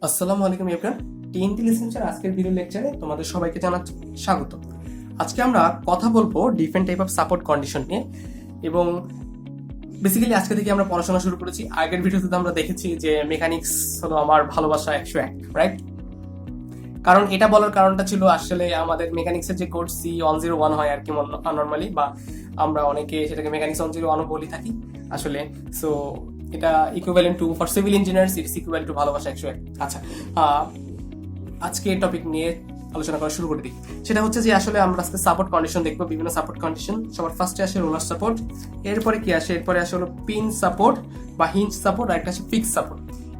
আসসালামু আলাইকুম everyone. TNT-Lessons এর আজকের ভিডিও লেকচারে তোমাদের সবাইকে জানাচ্ছি স্বাগত। আজকে আমরা কথা বলবো different type of support condition নিয়ে, এবং বেসিক্যালি আজকে থেকে আমরা পড়াশোনা শুরু করেছি। আগের ভিডিওতে আমরা দেখেছি যে মেকানিক্স হলো আমার ভালোবাসা 101, রাইট? কারণ এটা বলার কারণটা ছিল আসলে আমাদের মেকানিক্সের যে কোড C101 হয় আর কি নর্মালি, বা আমরা অনেকে সেটাকে মেকানিক্স 101 বলি থাকি আসলে। সো এটা equivalent to for civil engineers, it's equivalent to ভালোবাসা 101। আচ্ছা, আজকে টপিক নিয়ে আলোচনা করা শুরু করে দিই। সেটা হচ্ছে যে আসলে আমরা আজকে সাপোর্ট কন্ডিশন দেখবো, বিভিন্ন সাপোর্ট কন্ডিশন। সবার ফার্স্টে আসে রোলার সাপোর্ট, এরপরে কি আসে, এরপরে আসে হলো পিন সাপোর্ট বা হিঞ্জ সাপোর্ট, আর একটা আসে ফিক্স সাপোর্ট।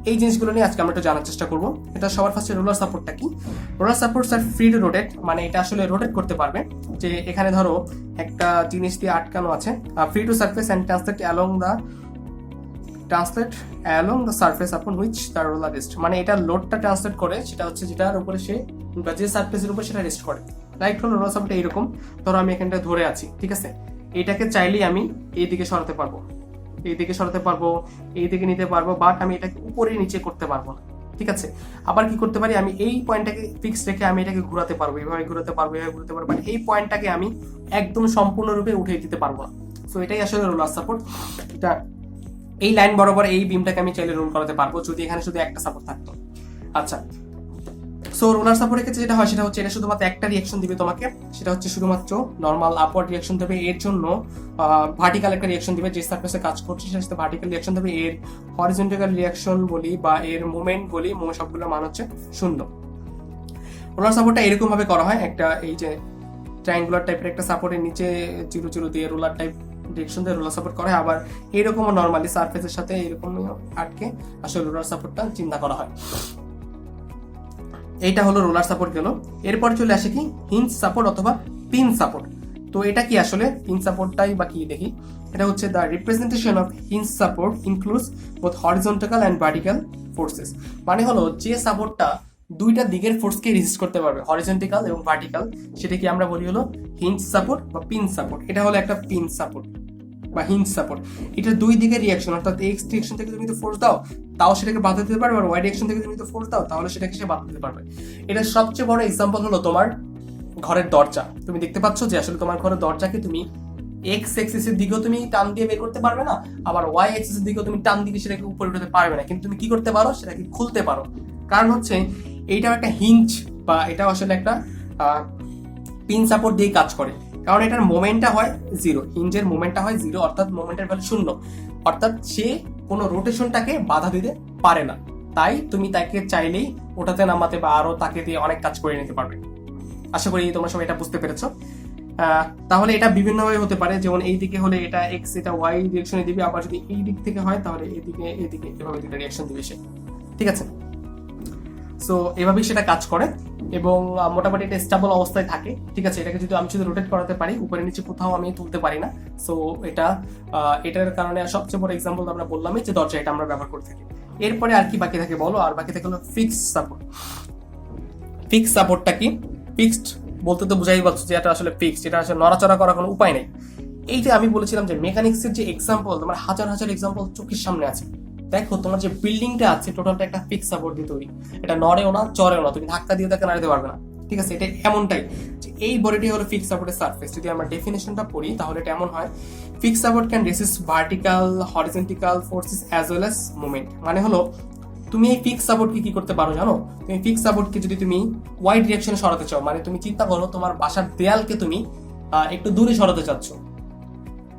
এই জিনিসগুলো নিয়ে আজকে আমরা একটু জানার চেষ্টা করবো। এটা সবার ফার্স্টে রোলার সাপোর্টটা কি। Roller supports are free to rotate, মানে এটা আসলে রোটেট করতে পারবে। যে এখানে ধরো একটা জিনিস দিয়ে আটকানো আছে, free to surface and translate along the surface আপন হুইচ দ্য রোলার রেস্ট, মানে এটা লোডটা ট্রান্সলেট করে, সেটা হচ্ছে যেটার উপরে সে বা যে সারফেসের উপরে সেটা রেস্ট করে। রাইট হলো রোলার সাপোর্ট এইরকম। ধরো আমি এখানটা ধরে আছি, ঠিক আছে, এটাকে চাইলেই আমি এইদিকে সরাতে পারবো, এইদিকে সরাতে পারবো, এইদিকে নিতে পারবো, বাট আমি এটাকে উপরে নিচে করতে পারবো না, ঠিক আছে। আবার কি করতে পারি, আমি এই পয়েন্টটাকে ফিক্স রেখে আমি এটাকে ঘোরাতে পারবো, এইভাবে ঘোরাতে পারবো, এইভাবে ঘুরতে পারবো, বাট এই পয়েন্টটাকে আমি একদম সম্পূর্ণরূপে উঠিয়ে দিতে পারবো না। সো এটাই আসলে রোলার সাপোর্ট। এটা এই লাইন বরাবর এই বিমটাকে আমি চাইলে রোল করাতে পারবো যদি এখানে শুধু একটা সাপোর্ট থাকতো। আচ্ছা, সো রোলার সাপোর্টের ক্ষেত্রে যেটা হয় সেটা হচ্ছে এটা শুধুমাত্র একটা রিঅ্যাকশন দিবে তোমাকে, সেটা হচ্ছে শুধুমাত্র নর্মাল আপওয়ার্ড রিঅ্যাকশন দেবে। এর জন্য ভার্টিক্যাল একটা রিঅ্যাকশন দিবে, যে সারফেসে কাজ করছে সেটার সাথে ভার্টিক্যাল রিঅ্যাকশন দেবে। এর হরিজন্টাল রিঅ্যাকশন বলি বা এর মুভমেন্ট বলি, সবগুলোর মান হচ্ছে 0। রোলার সাপোর্টটা এরকম ভাবে করা হয়, একটা এই যে ট্রায়াঙ্গুলার টাইপের একটা সাপোর্টের নিচে চিরু চিরু দিয়ে রোলার টাইপ ডিরেকশন দিয়ে রোলার সাপোর্ট করা হয়। আবার এরকমও নর্মালি সারফেসের সাথে এরকম আটকে আসলে রোলার সাপোর্টটা চিন্তা করা হয়। এইটা হলো রোলার সাপোর্ট গেল। এরপর চলে আসে কি হিঞ্জ সাপোর্ট অথবা পিন সাপোর্ট। তো এটা কি আসলে পিন সাপোর্টটাই বা কি দেখি। এটা হচ্ছে the representation of hinge support includes both horizontal and vertical forces, মানে হলো যে সাপোর্টটা দুইটা দিকের ফোর্সকে রেজিস্ট করতে পারবে, হরিজন্টাল এবং ভার্টিক্যাল, সেটাকে আমরা বলি হলো হিঞ্জ সাপোর্ট বা পিন সাপোর্ট। এটা হলো একটা পিন সাপোর্ট বা হিঞ্জ সাপোর্ট। এটা দুই দিকের রিঅ্যাকশন, অর্থাৎ এক্স ডিরেকশন থেকে তুমি তো ফোর্স দাও তাও সেটাকে বাধা দিতে পারবে, আর ওয়াই ডিরেকশন থেকে তুমি তো ফোর্স দাও তাহলে সেটাকে সে বাধা দিতে পারবে। এটা সবচেয়ে বড় এক্সাম্পল হলো তোমার ঘরের দরজা। তুমি দেখতে পাচ্ছ যে আসলে তোমার ঘরের দরজাকে তুমি এক্স এক্সিসের দিকেও তুমি টান দিয়ে বের করতে পারবে না, আবার ওয়াই এক্সিসের দিকেও তুমি টান দিয়ে সেটাকে উপরে উঠাতে পারবে না, কিন্তু তুমি কি করতে পারো, সেটাকে খুলতে পারো। কারণ হচ্ছে এইটাও একটা হিঞ্জ বা এটাও আসলে একটা পিন সাপোর্ট দিয়ে কাজ করে, কারণ এটার মোমেন্টটা হয় 0, হিঞ্জের মোমেন্টটা হয় 0, অর্থাৎ মোমেন্টের ভ্যালু 0, অর্থাৎ সে কোনো রোটেশনটাকে বাধা দিতে পারে না। তাই তুমি তাকে চাইলেই ওঠাতে নামাতে বা আরো তাকে দিয়ে অনেক কাজ করে নিতে পারবে। আশা করি তোমরা সবাই এটা বুঝতে পেরেছো। তাহলে এটা বিভিন্নভাবে হতে পারে, যেমন এই দিকে হলে এটা এক্স, এটা ওয়াই ডিরেকশনে দিবে, আবার যদি এই দিক থেকে হয় তাহলে এইদিকে এভাবে দুটো রিঅ্যাকশন দিবে সে, ঠিক আছে। সো এভাবেই সেটা কাজ করে এবং মোটামুটি এটা স্টেবল অবস্থায় থাকে, ঠিক আছে। এটাকে যদি আমি শুধু রোটেট করাতে পারি, উপরে নিচে কোথাও আমি তুলতে পারি না। সো এটার কারণে সবচেয়ে বড় এক্সাম্পল আমরা বললামই যে দরজা, এটা আমরা ব্যবহার করে থাকি। এরপরে আর কি বাকি থাকে বলো, আর বাকি থাকে হলো ফিক্সড সাপোর্ট। ফিক্সড সাপোর্টটা কি? ফিক্সড বলতে তো বুঝাই পারছো যে এটা আসলে ফিক্সড, এটা আসলে নড়াচড়া করার কোনো উপায় নেই। এই যে আমি বলেছিলাম যে মেকানিক্সের যে এক্সাম্পল, তোমার হাজার হাজার এক্সাম্পল চোখের সামনে আছে। দেখো তোমার যে বিল্ডিংটা আছে টোটালটা একটা ফিক্স সাপোর্ট দিয়ে তৈরি, এটা নড়েও না চড়েও না, তুমি ধাক্কা দিয়ে তাকে নাড়াতে পারবে না, ঠিক আছে। এটা এমনটাই যে এই বডিটি হলো ফিক্স সাপোর্টের সারফেস। যদি আমরা ডেফিনেশনটা পড়ি তাহলে এটা এমন হয়, fix support can resist vertical horizontal forces as well as movement. মানে হলো তুমি এই ফিক্স সাপোর্টকে কি করতে পারো জানো, তুমি ফিক্স সাপোর্টকে যদি তুমি ওয়াই ডিরেকশনে সরাতে চাও, মানে তুমি চিন্তা করো তোমার বাসার দেয়ালকে তুমি একটু দূরে সরাতে চাচ্ছ,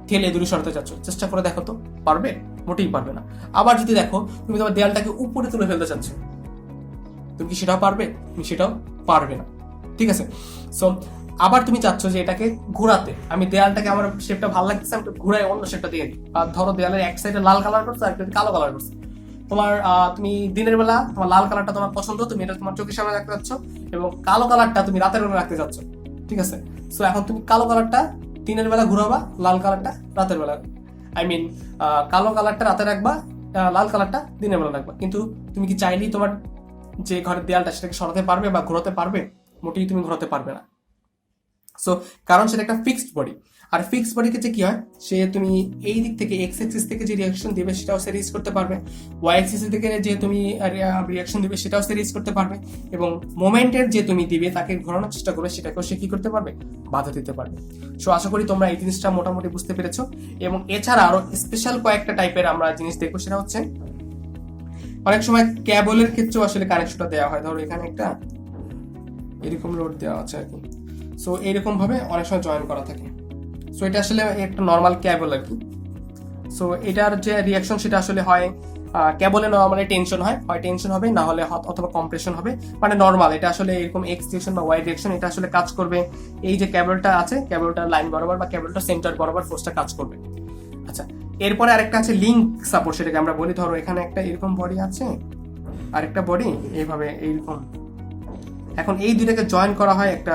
ঠেলে দূরে সরাতে চাচ্ছ, চেষ্টা করে দেখো তো পারবে? মোটেই পারবে না। আবার যদি দেখো তুমি তোমার দেয়ালটাকে উপরে তুলে ফেলতে চাচ্ছ, তুমি কি সেটাও পারবে? তুমি সেটাও পারবে না, ঠিক আছে। সো আবার তুমি চাচ্ছ যে এটাকে ঘোরাতে, আমি দেয়ালটাকে আমার শেপটা ভালো লাগতেছে, আমি ঘুরাই অন্য শেপটা দিয়ে দিই। আর ধরো দেয়ালের এক সাইডে লাল কালার করছে আর কালো কালার করছে, তোমার তুমি দিনের বেলা তোমার লাল কালারটা তোমার পছন্দ, তুমি এটা তোমার চোখের সামনে রাখতে চাচ্ছ, এবং কালো কালারটা তুমি রাতের বেলা রাখতে চাচ্ছ, ঠিক আছে। সো এখন তুমি কালো কালারটা দিনের বেলা ঘুরাবা, লাল কালারটা রাতের বেলা, কালো কালারটা রাতে রাখবা, লাল কালারটা দিনের বেলা রাখবা। কিন্তু তুমি কি চাইলেই তোমার যে ঘরের দেয়ালটা সেটাকে সরাতে পারবে বা ঘোরাতে পারবে? মোটেই তুমি ঘোরাতে পারবে না। সো কারণ সেটা একটা ফিক্সড বডি, আর ফিক্সড বডিকে যে কি হয়, সে তুমি এই দিক থেকে এক্স অ্যাক্সিস থেকে যে রিয়াকশন দিবে সেটাও সে রিলিজ করতে পারবে, ওয়াই অ্যাক্সিস থেকে যে তুমি রিয়াকশন দিবে সেটাও সে রিলিজ করতে পারবে, এবং মোমেন্টের যে তুমি দিবে তাকে ঘোরানোর চেষ্টা করবে সেটাকেও সে কি করতে পারবে, বাধা দিতে পারবে। সো আশা করি তোমরা এই জিনিসটা মোটামুটি বুঝতে পেরেছো। এবং এছাড়া আরো স্পেশাল কয়েকটা টাইপের আমরা জিনিস দেখবো, সেটা হচ্ছে অনেক সময় ক্যাবলের ক্ষেত্রেও আসলে কানেকশনটা দেওয়া হয়। ধরো এখানে একটা এরকম লোড দেওয়া আছে আর কি, সো এইরকম ভাবে অনেক সময় জয়েন করা থাকে। সো এটা আসলে একটা নর্মাল ক্যাবল আর কি। সো এটার যে রিয়াকশন সেটা আসলে হয় ক্যাবলে নর্মালি টেনশন হয় টেনশন হবে, না হলে অথবা কম্প্রেশন হবে, মানে নর্মাল। এটা আসলে এরকম এক্স ডিরেকশন বা ওয়াই ডিরেকশন, এটা আসলে কাজ করবে এই যে ক্যাবলটা আছে, ক্যাবলটার লাইন বরাবর বা ক্যাবলটার সেন্টার বরাবর ফোর্সটা কাজ করবে। আচ্ছা, এরপরে আরেকটা আছে লিঙ্ক সাপোর্ট, সেটাকে আমরা বলি ধরো এখানে একটা এরকম বডি আছে, আরেকটা বডি এইভাবে এইরকম, এখন এই দুইটাকে জয়েন করা হয় একটা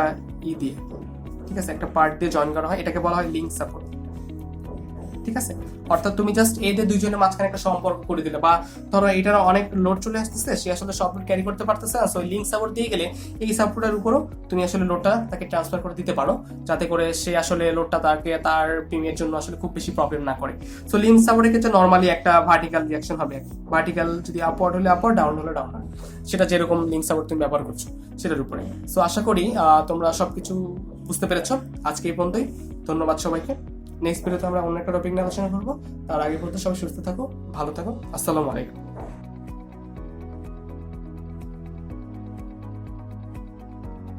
দিয়ে, ঠিক আছে, একটা পার্ট দিয়ে জয়েন করা হয়, এটাকে বলা হয় লিঙ্ক সাপোর্ট। ঠিক আছে, অর্থাৎ তুমি জাস্ট এদের দুইজনের মাঝখানে একটা সম্পর্ক করে দিলে, বা ধরো এটার অনেক লোড চলে আসতেছে, সে আসলে সব লোড ক্যারি করতে পারতেছে না, সো লিঙ্ক সাপোর্ট দিয়ে গেলে এই সাপোর্টের উপরও তুমি আসলে লোডটা তাকে ট্রান্সফার করে দিতে পারো, যাতে করে সে আসলে লোডটা তার প্রিমিয়ার জন্য আসলে খুব বেশি প্রবলেম না করে। সো লিঙ্ক সাপোর্টের ক্ষেত্রে নর্মালি একটা ভার্টিক্যাল রিয়াকশন হবে, ভার্টিক্যাল যদি আপওয়ার্ড হলে আপওয়ার্ড, ডাউন হলে ডাউন, সেটা যেরকম লিঙ্ক সাপোর্ট তুমি ব্যবহার করছো সেটার উপরে। সো আশা করি তোমরা সবকিছু বুঝতে পেরেছো। আজকে এই পর্যন্তই, ধন্যবাদ সবাইকে। নেক্সট ভিডিওতে আমরা অন্য একটা টপিক নিয়ে আলোচনা করবো। তার আগে পর্যন্ত সবাই সুস্থ থাকো, ভালো থাকো, আসসালামু আলাইকুম।